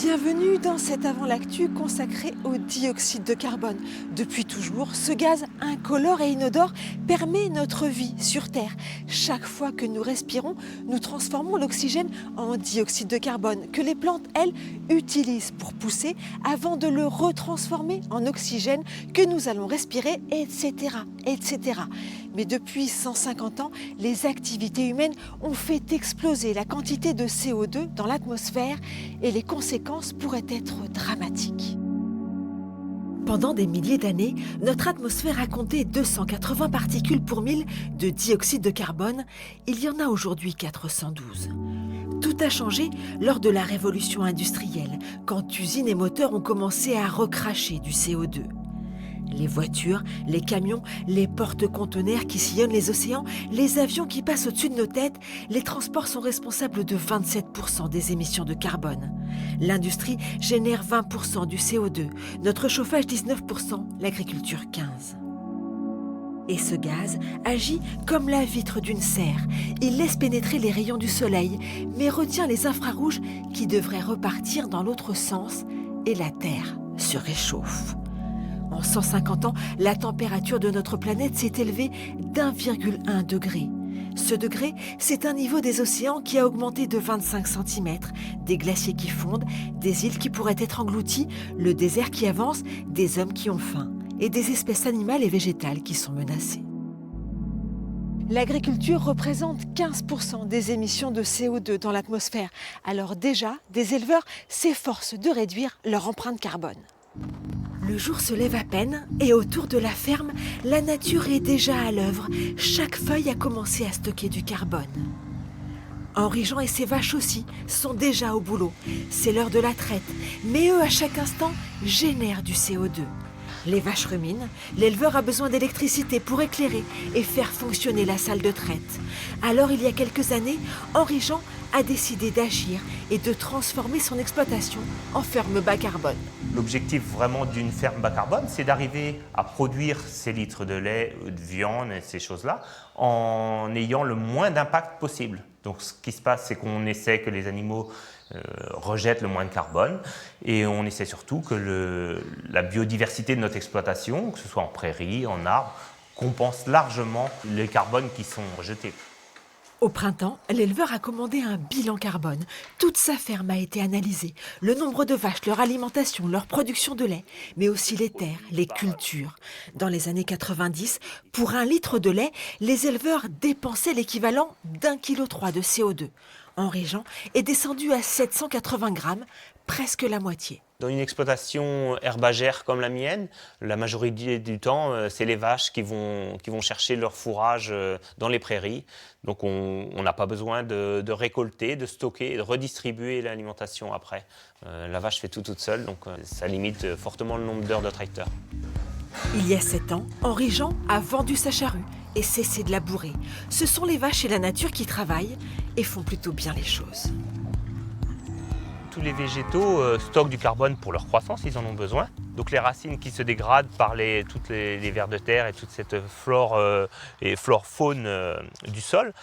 Bienvenue dans cet avant l'actu consacré au dioxyde de carbone. Depuis toujours, ce gaz incolore et inodore permet notre vie sur Terre. Chaque fois que nous respirons, nous transformons l'oxygène en dioxyde de carbone que les plantes, elles, utilisent pour pousser avant de le retransformer en oxygène que nous allons respirer, etc., etc. Mais depuis 150 ans, les activités humaines ont fait exploser la quantité de CO2 dans l'atmosphère et les conséquences pourraient être dramatiques. Pendant des milliers d'années, notre atmosphère a compté 280 particules pour 1000 de dioxyde de carbone. Il y en a aujourd'hui 412. Tout a changé lors de la révolution industrielle, quand usines et moteurs ont commencé à recracher du CO2. Les voitures, les camions, les porte-conteneurs qui sillonnent les océans, les avions qui passent au-dessus de nos têtes, les transports sont responsables de 27% des émissions de carbone. L'industrie génère 20% du CO2, notre chauffage 19%, l'agriculture 15%. Et ce gaz agit comme la vitre d'une serre. Il laisse pénétrer les rayons du soleil, mais retient les infrarouges qui devraient repartir dans l'autre sens et la Terre se réchauffe. En 150 ans, la température de notre planète s'est élevée d'1,1 degré. Ce degré, c'est un niveau des océans qui a augmenté de 25 cm, des glaciers qui fondent, des îles qui pourraient être englouties, le désert qui avance, des hommes qui ont faim et des espèces animales et végétales qui sont menacées. L'agriculture représente 15% des émissions de CO2 dans l'atmosphère. Alors déjà, des éleveurs s'efforcent de réduire leur empreinte carbone. Le jour se lève à peine et autour de la ferme, la nature est déjà à l'œuvre. Chaque feuille a commencé à stocker du carbone. Henri-Jean et ses vaches aussi sont déjà au boulot. C'est l'heure de la traite, mais eux, à chaque instant, génèrent du CO2. Les vaches ruminent, l'éleveur a besoin d'électricité pour éclairer et faire fonctionner la salle de traite. Alors, il y a quelques années, Henri-Jean a décidé d'agir et de transformer son exploitation en ferme bas carbone. L'objectif vraiment d'une ferme bas carbone, c'est d'arriver à produire ces litres de lait, de viande et ces choses-là en ayant le moins d'impact possible. Donc ce qui se passe, c'est qu'on essaie que les animaux rejettent le moins de carbone et on essaie surtout que la biodiversité de notre exploitation, que ce soit en prairie, en arbres, compense largement les carbones qui sont rejetés. Au printemps, l'éleveur a commandé un bilan carbone. Toute sa ferme a été analysée. Le nombre de vaches, leur alimentation, leur production de lait, mais aussi les terres, les cultures. Dans les années 90, pour 1 litre de lait, les éleveurs dépensaient l'équivalent d'1,3 kg de CO2. Henri-Jean est descendu à 780 grammes, presque la moitié. Dans une exploitation herbagère comme la mienne, la majorité du temps, c'est les vaches qui vont chercher leur fourrage dans les prairies. Donc on n'a pas besoin de récolter, de stocker et de redistribuer l'alimentation après. La vache fait tout toute seule, donc ça limite fortement le nombre d'heures de tracteur. Il y a 7 ans, Henri-Jean a vendu sa charrue et cessé de labourer. Ce sont les vaches et la nature qui travaillent et font plutôt bien les choses. Tous les végétaux stockent du carbone pour leur croissance, ils en ont besoin. Donc les racines qui se dégradent par tous les vers de terre et toute cette flore et flore-faune du sol,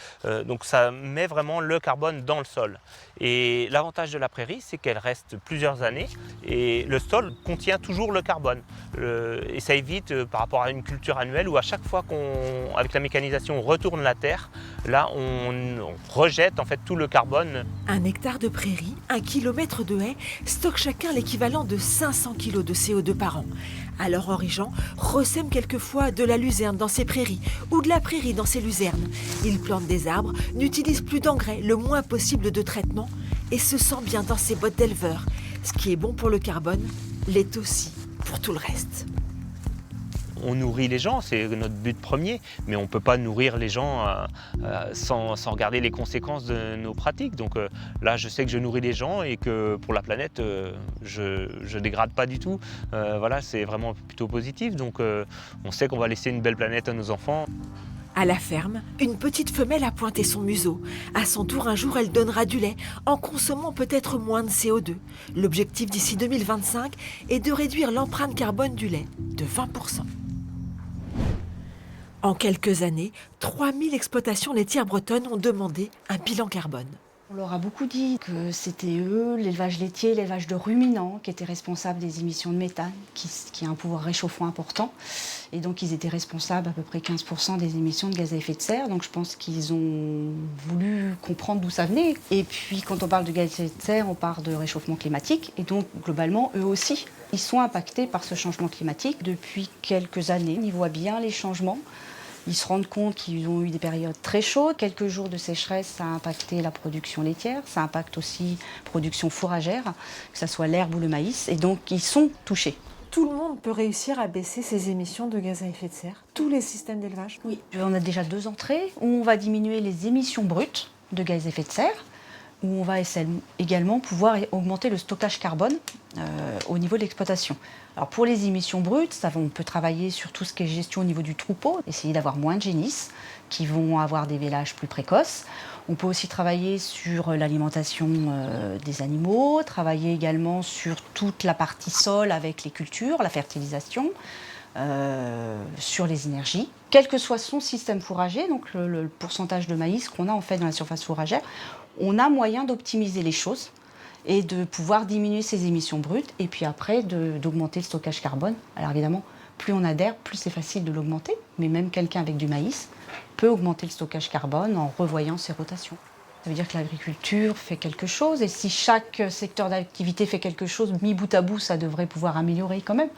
donc ça met vraiment le carbone dans le sol. Et l'avantage de la prairie, c'est qu'elle reste plusieurs années et le sol contient toujours le carbone. Et ça évite par rapport à une culture annuelle où à chaque fois qu'avec la mécanisation on retourne la terre, là on rejette en fait tout le carbone. 1 hectare de prairie, 1 kilomètre de haies stockent chacun l'équivalent de 500 kg de CO2 par an. Alors Henri-Jean ressème quelquefois de la luzerne dans ses prairies ou de la prairie dans ses luzernes. Il plante des arbres, n'utilise plus d'engrais, le moins possible de traitement et se sent bien dans ses bottes d'éleveur. Ce qui est bon pour le carbone l'est aussi pour tout le reste. On nourrit les gens, c'est notre but premier, mais on ne peut pas nourrir les gens sans regarder les conséquences de nos pratiques. Donc là, je sais que je nourris les gens et que pour la planète, je ne dégrade pas du tout. Voilà, c'est vraiment plutôt positif. Donc on sait qu'on va laisser une belle planète à nos enfants. À la ferme, une petite femelle a pointé son museau. À son tour, un jour, elle donnera du lait en consommant peut-être moins de CO2. L'objectif d'ici 2025 est de réduire l'empreinte carbone du lait de 20%. En quelques années, 3000 exploitations laitières bretonnes ont demandé un bilan carbone. On leur a beaucoup dit que c'était eux, l'élevage laitier, l'élevage de ruminants, qui étaient responsables des émissions de méthane, qui a un pouvoir réchauffant important. Et donc ils étaient responsables à peu près 15% des émissions de gaz à effet de serre. Donc je pense qu'ils ont voulu comprendre d'où ça venait. Et puis quand on parle de gaz à effet de serre, on parle de réchauffement climatique. Et donc globalement, eux aussi, ils sont impactés par ce changement climatique depuis quelques années. Ils voient bien les changements. Ils se rendent compte qu'ils ont eu des périodes très chaudes. Quelques jours de sécheresse, ça a impacté la production laitière. Ça impacte aussi la production fourragère, que ce soit l'herbe ou le maïs. Et donc, ils sont touchés. Tout le monde peut réussir à baisser ses émissions de gaz à effet de serre, tous les systèmes d'élevage. Oui. On a déjà 2 entrées où on va diminuer les émissions brutes de gaz à effet de serre, où on va également pouvoir augmenter le stockage carbone au niveau de l'exploitation. Alors pour les émissions brutes, on peut travailler sur tout ce qui est gestion au niveau du troupeau, essayer d'avoir moins de génisses qui vont avoir des vélages plus précoces. On peut aussi travailler sur l'alimentation des animaux, travailler également sur toute la partie sol avec les cultures, la fertilisation, sur les énergies. Quel que soit son système fourrager, donc le pourcentage de maïs qu'on a en fait dans la surface fourragère, on a moyen d'optimiser les choses et de pouvoir diminuer ses émissions brutes et puis après d'augmenter le stockage carbone. Alors évidemment, plus on adhère, plus c'est facile de l'augmenter, mais même quelqu'un avec du maïs peut augmenter le stockage carbone en revoyant ses rotations. Ça veut dire que l'agriculture fait quelque chose et si chaque secteur d'activité fait quelque chose, mis bout à bout, ça devrait pouvoir améliorer quand même.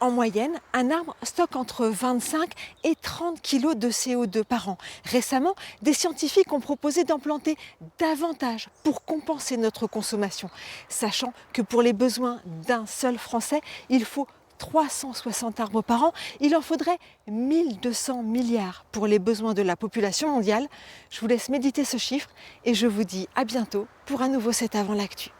En moyenne, un arbre stocke entre 25 et 30 kg de CO2 par an. Récemment, des scientifiques ont proposé d'en planter davantage pour compenser notre consommation, sachant que pour les besoins d'un seul Français, il faut 360 arbres par an. Il en faudrait 1200 milliards pour les besoins de la population mondiale. Je vous laisse méditer ce chiffre et je vous dis à bientôt pour un nouveau 7 avant l'actu.